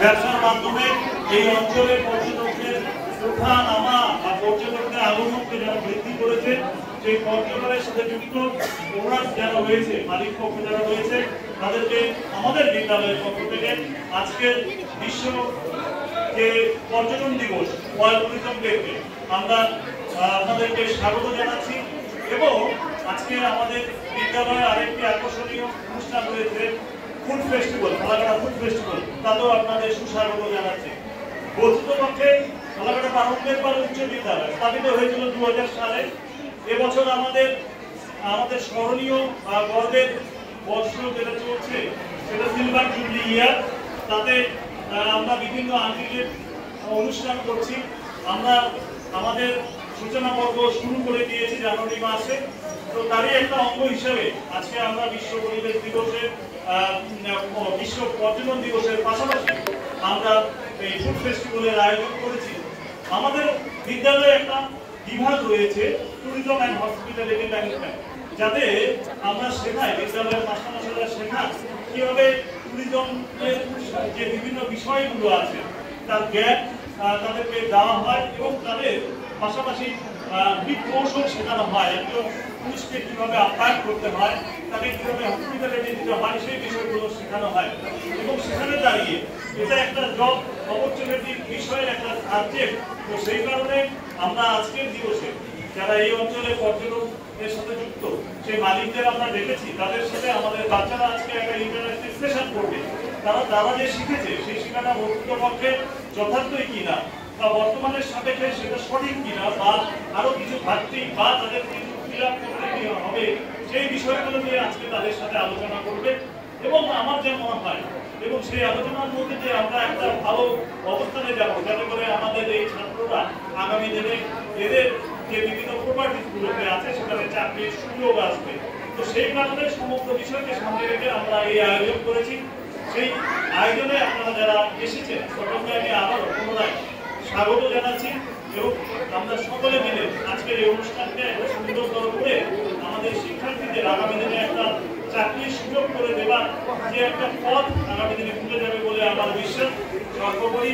ব্যবসার মাধ্যমে এই অঞ্চলের পর্যটকদের ওঠা নামা বা পর্যটকদের আগমনকে যারা বৃদ্ধি করেছে, সেই পর্যটনের সাথে যুক্ত ওনার যারা রয়েছে, মালিক পক্ষ যারা রয়েছে, তাদেরকে আমাদের বিদ্যালয়ের পক্ষ থেকে আজকের বিশ্ব যে পর্যটন দিবস ওয়ার্ল্ড ট্যুরিজম ডেতে আমরা আপনাদেরকে স্বাগত জানাচ্ছি। এবং আজকে আমাদের বিদ্যালয়ে আরেকটি আকর্ষণীয় অনুষ্ঠান রয়েছে, food festival, Falakata food festival, তাতেও আপনাদের সুস্বাগত জানাচ্ছি। বস্তুতপক্ষে ফালাকাটা প্রাথমিক উচ্চ বিদ্যালয় স্থাপিত হয়েছিল 2000 সালে। এবছর আমাদের স্মরণীয় গর্বের বর্ষ যেটা চলছে সেটা সিলভার জুবলি ইয়ার। তাতে আমরা বিভিন্ন আঙ্গিকের অনুষ্ঠান করছি। আমরা আমাদের সূচনা পর্ব শুরু করে দিয়েছি জানুয়ারি মাসে। তো তারই একটা অঙ্গ হিসেবে আজকে আমরা বিশ্ব পরিবেশ দিবসের বিশ্ব পর্যটন দিবসের পাশাপাশি আমরা এই ফুড ফেস্টিভ্যালের আয়োজন করেছি। আমাদের বিদ্যালয়ে একটা বিভাগ রয়েছে ট্যুরিজম অ্যান্ড হসপিটালিটি ম্যানেজমেন্ট, যাতে আমরা শেখাই, বিদ্যালয়ের মাস্টারমশাইরা শেখান কিভাবে ট্যুরিজমের যে বিভিন্ন বিষয়গুলো আছে তার জ্ঞান তাদেরকে দেওয়া হয় এবং তাদের পাশাপাশি কৌশল শেখানো হয়। একজন টুরিস্টকে কিভাবে আপ্যায়ন করতে হয়, তাকে কিভাবে হসপিটালিটি দিতে হয়, সেই বিষয়গুলো শেখানো হয়। এবং সেখানে দাঁড়িয়ে এটা একটা জব অপরচুনিটির বিষয়ের একটা সাবজেক্ট। তো সেই কারণে আমরা আজকের দিবসে যারা এই অঞ্চলে পর্যটনের সাথে যুক্ত সেই মালিকদের আমরা ডেকেছি, তাদের সাথে আমাদের বাচ্চারা আজকে একটা ইন্টারেক্টিভ সেশন করবে। তারা যে শিখেছে সেই শিক্ষাটা প্রকৃতপক্ষে যথার্থই কিনা বা বর্তমানের সাপেক্ষে সেটা সঠিক কিনা বা আরো কিছু ঘাটতি বা তাদের কিছু ফিল আপ করতে হবে, সেই বিষয়গুলো নিয়ে আজকে তাদের সাথে আলোচনা করবে। এবং আমার যে মনে হয় এবং সেই আলোচনার মধ্যে যে আমরা একটা ভালো অবস্থানে যাবো, যাতে করে আমাদের এই ছাত্ররা আগামী দিনে এদের যে বিভিন্ন প্রপার্টিস গুলোতে আছে সেখানে চাকরির সুযোগ আসবে। তো সেই কারণে সমস্ত বিষয়কে সামনে রেখে আমরা এই আয়োজন করেছি। সেই আয়োজনে আপনারা যারা এসেছেন সকলকে আমি আবারও পুনরায় স্বাগত জানাচ্ছি এবং আমরা সকলে মিলে আজকের এই অনুষ্ঠানকে একটা সুন্দরতর করে আমাদের শিক্ষার্থীদের আগামী দিনে একটা চাকরির সুযোগ করে দেবার যে একটা পথ আগামী দিনে খুলে যাবে বলে আমার বিশ্বাস। সর্বোপরি